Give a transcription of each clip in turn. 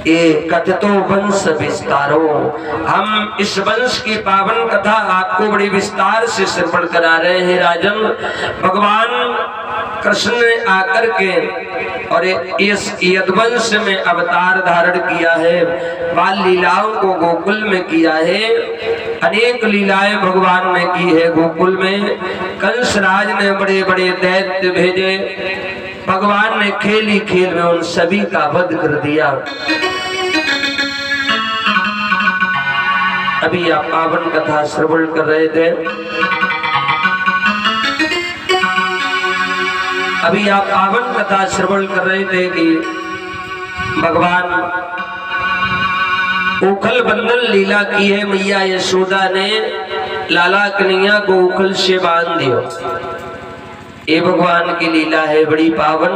ये कथतो वंश विस्तारो। हम इस वंश की पावन कथा आपको बड़ी विस्तार से श्रवण करा रहे हैं राजन। भगवान कृष्ण ने आकर के और इस यदुवंश में अवतार धारण किया है। बाल लीलाओं को गोकुल में किया है, अनेक लीलाएं भगवान ने की है गोकुल में। कंसराज ने बड़े बड़े दैत्य भेजे, भगवान ने खेली खेल में उन सभी का वध कर दिया। अभी आप पावन कथा श्रवण कर रहे थे, अभी आप पावन कथा श्रवण कर रहे थे कि भगवान उखल बंधन लीला की है। मैया यशोदा ने लाला कन्हैया को उखल से बांध दिया। ये भगवान की लीला है बड़ी पावन।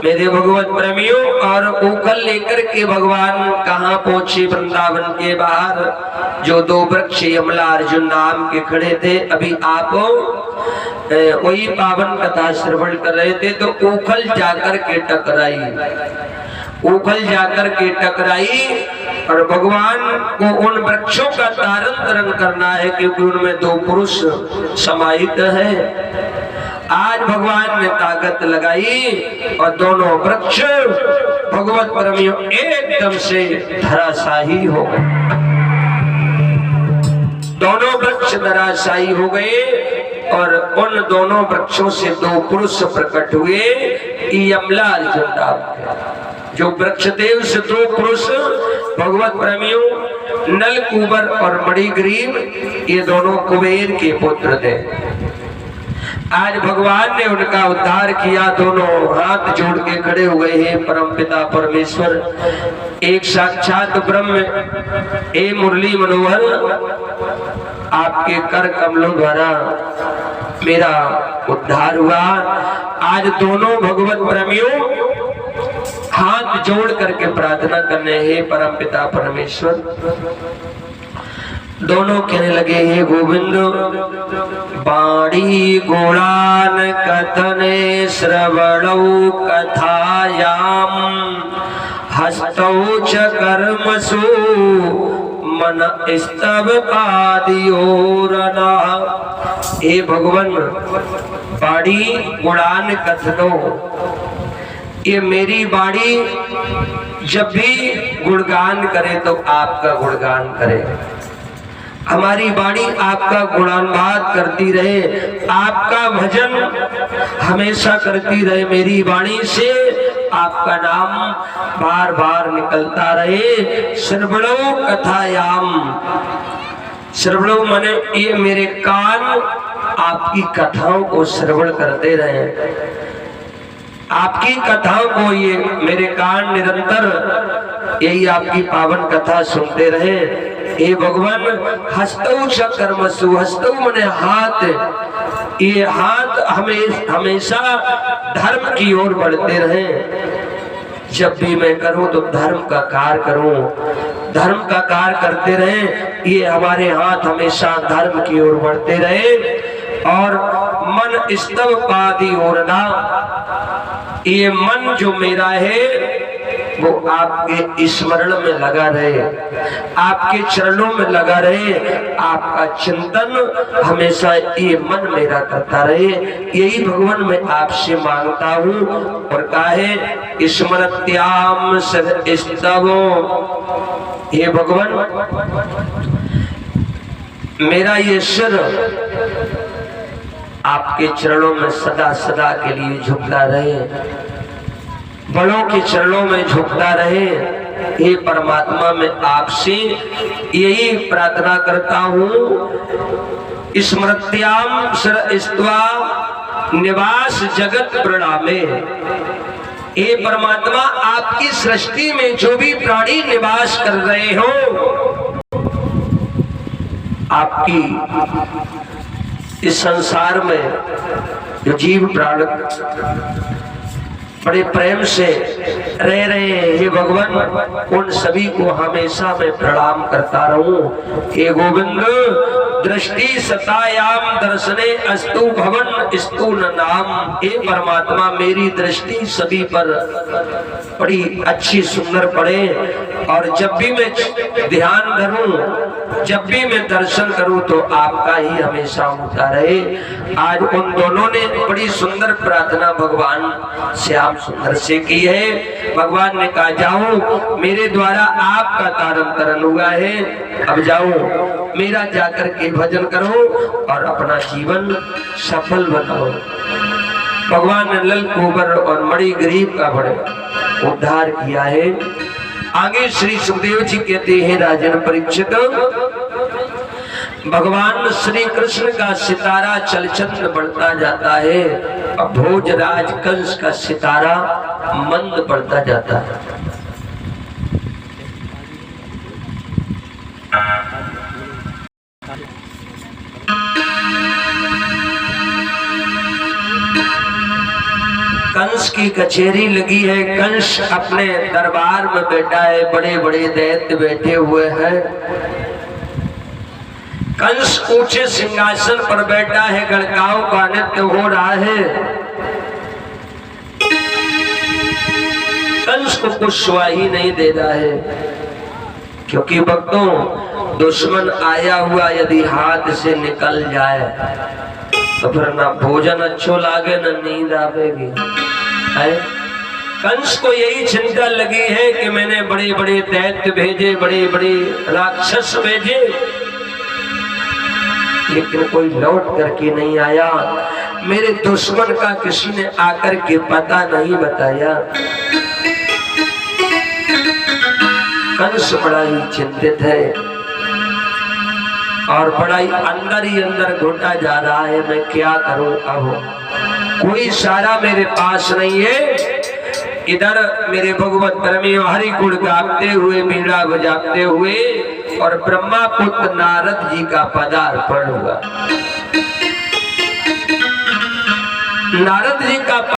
मेरे भगवत प्रेमियों, और उखल लेकर के भगवान कहाँ पहुंचे? वृंदावन के बाहर जो दो वृक्ष यमला अर्जुन नाम के खड़े थे। अभी आप वही पावन कथा श्रवण कर रहे थे तो उखल जाकर के टकराई, उखल जाकर के टकराई और भगवान को उन वृक्षों का तारण तरण करना है क्योंकि उनमें दो पुरुष समाहित है। आज भगवान ने ताकत लगाई और दोनों वृक्ष भगवत परमियों एकदम से धराशाही हो गए। दोनों वृक्ष धराशाही हो गए और उन दोनों वृक्षों से दो पुरुष प्रकट हुए, यमला अर्जुन नाम के। जो वृक्ष थे उस दो पुरुष भगवत प्रेमियों नल कुबर और मणिग्रीव, ये दोनों कुबेर के पुत्र थे। आज भगवान ने उनका उद्धार किया। दोनों हाथ जोड़ के खड़े हुए हैं। परम पिता परमेश्वर, एक साक्षात ब्रह्म, ए मुरली मनोहर, आपके कर कमलों द्वारा मेरा उद्धार हुआ। आज दोनों भगवत प्रेमियों हाथ जोड़ करके प्रार्थना करने हैं परम पिता परमेश्वर। दोनों कहने लगे, हे गोविंद, बाणी गुणान कथने श्रवणौ कथायाम हस्तौ च कर्मसु मन स्तव पादियोरना। हे भगवान, बाणी गुणान कथनो, ये मेरी बाणी जब भी गुणगान करे तो आपका गुणगान करे। हमारी वाणी आपका गुणानुवाद करती रहे, आपका भजन हमेशा करती रहे। मेरी वाणी से आपका नाम बार बार निकलता रहे। श्रवणो कथायाम, श्रवणो माने ये मेरे कान आपकी कथाओं को श्रवण करते रहे, आपकी कथाओं को ये मेरे कान निरंतर यही आपकी पावन कथा सुनते रहे। हे भगवान, हस्तौ च कर्मसु, हस्तौ माने हाथ, ये हाथ हमेशा धर्म की ओर बढ़ते रहे। जब भी मैं करूं तो धर्म का कार्य करूं, धर्म का कार्य करते रहे। ये हमारे हाथ हमेशा धर्म की ओर बढ़ते रहे। और मन स्तव पादी ओरना, ये मन जो मेरा है वो आपके स्मरण में लगा रहे, आपके चरणों में लगा रहे, आपका चिंतन हमेशा ये मन मेरा करता रहे। यही भगवान मैं आपसे मांगता हूँ। और काहे स्मृत्याम स्तवो, हे भगवान, मेरा ये सिर आपके चरणों में सदा सदा के लिए झुकता रहे, बड़ों के चरणों में झुकता रहे। हे परमात्मा, मैं आपसे यही प्रार्थना करता हूँ। स्मृत्याम स्तवा निवास जगत प्रणामे, हे परमात्मा, आपकी सृष्टि में जो भी प्राणी निवास कर रहे हो, आपकी इस संसार में जो जीव प्राण बड़े प्रेम से रह रहे हैं, हे भगवान, उन सभी को हमेशा मैं प्रणाम करता रहूं। हे गोविंद, दृष्टि सतायाम दर्शने अस्तु भवन स्तु न नाम। हे परमात्मा मेरी दृष्टि सभी पर बड़ी अच्छी सुंदर पड़े, और जब भी मैं ध्यान धरूं, जब भी मैं दर्शन करूं तो आपका ही हमेशा होता रहे। आज उन दोनों ने बड़ी सुंदर प्रार्थना भगवान श्याम सुंदर से की है। भगवान ने कहा जाओ, मेरे द्वारा आपका तारण तरण हुआ है, अब जाओ मेरा जाकर के भजन करो और अपना जीवन सफल बनाओ। भगवान ने लल कुबर और मणि गरीब का बड़े उद्धार किया है। आगे श्री सुखदेव जी कहते हैं, राजन परीक्षित, भगवान श्री कृष्ण का सितारा चलचंद बढ़ता जाता है और भोजराज कंस का सितारा मंद बढ़ता जाता है। कंस की कचेरी लगी है, कंस अपने दरबार में बैठा है, बड़े बड़े दैत्य बैठे हुए हैं। कंस ऊंचे सिंहासन पर बैठा है, गणकाओं का नृत्य हो रहा है। कंस को कुछ सुहाई नहीं दे रहा है, क्योंकि भक्तों दुश्मन आया हुआ यदि हाथ से निकल जाए तो फिर ना भोजन अच्छो लागे ना नींद आवेगी। कंस को यही चिंता लगी है कि मैंने बड़े बड़े दैत्य भेजे, बड़े बड़े राक्षस भेजे, लेकिन कोई लौट करके नहीं आया। मेरे दुश्मन का किसी ने आकर के पता नहीं बताया। कंस बड़ा ही चिंतित है और बड़ा ही अंदर घुटा जा रहा है, मैं क्या करूं अब, कोई सारा मेरे पास नहीं है। इधर मेरे भगवत परमेश्वर हरि गुण गाते हुए, बीड़ा बजाते हुए और ब्रह्मा पुत्र नारद जी का पदार्पण हुआ। नारद जी का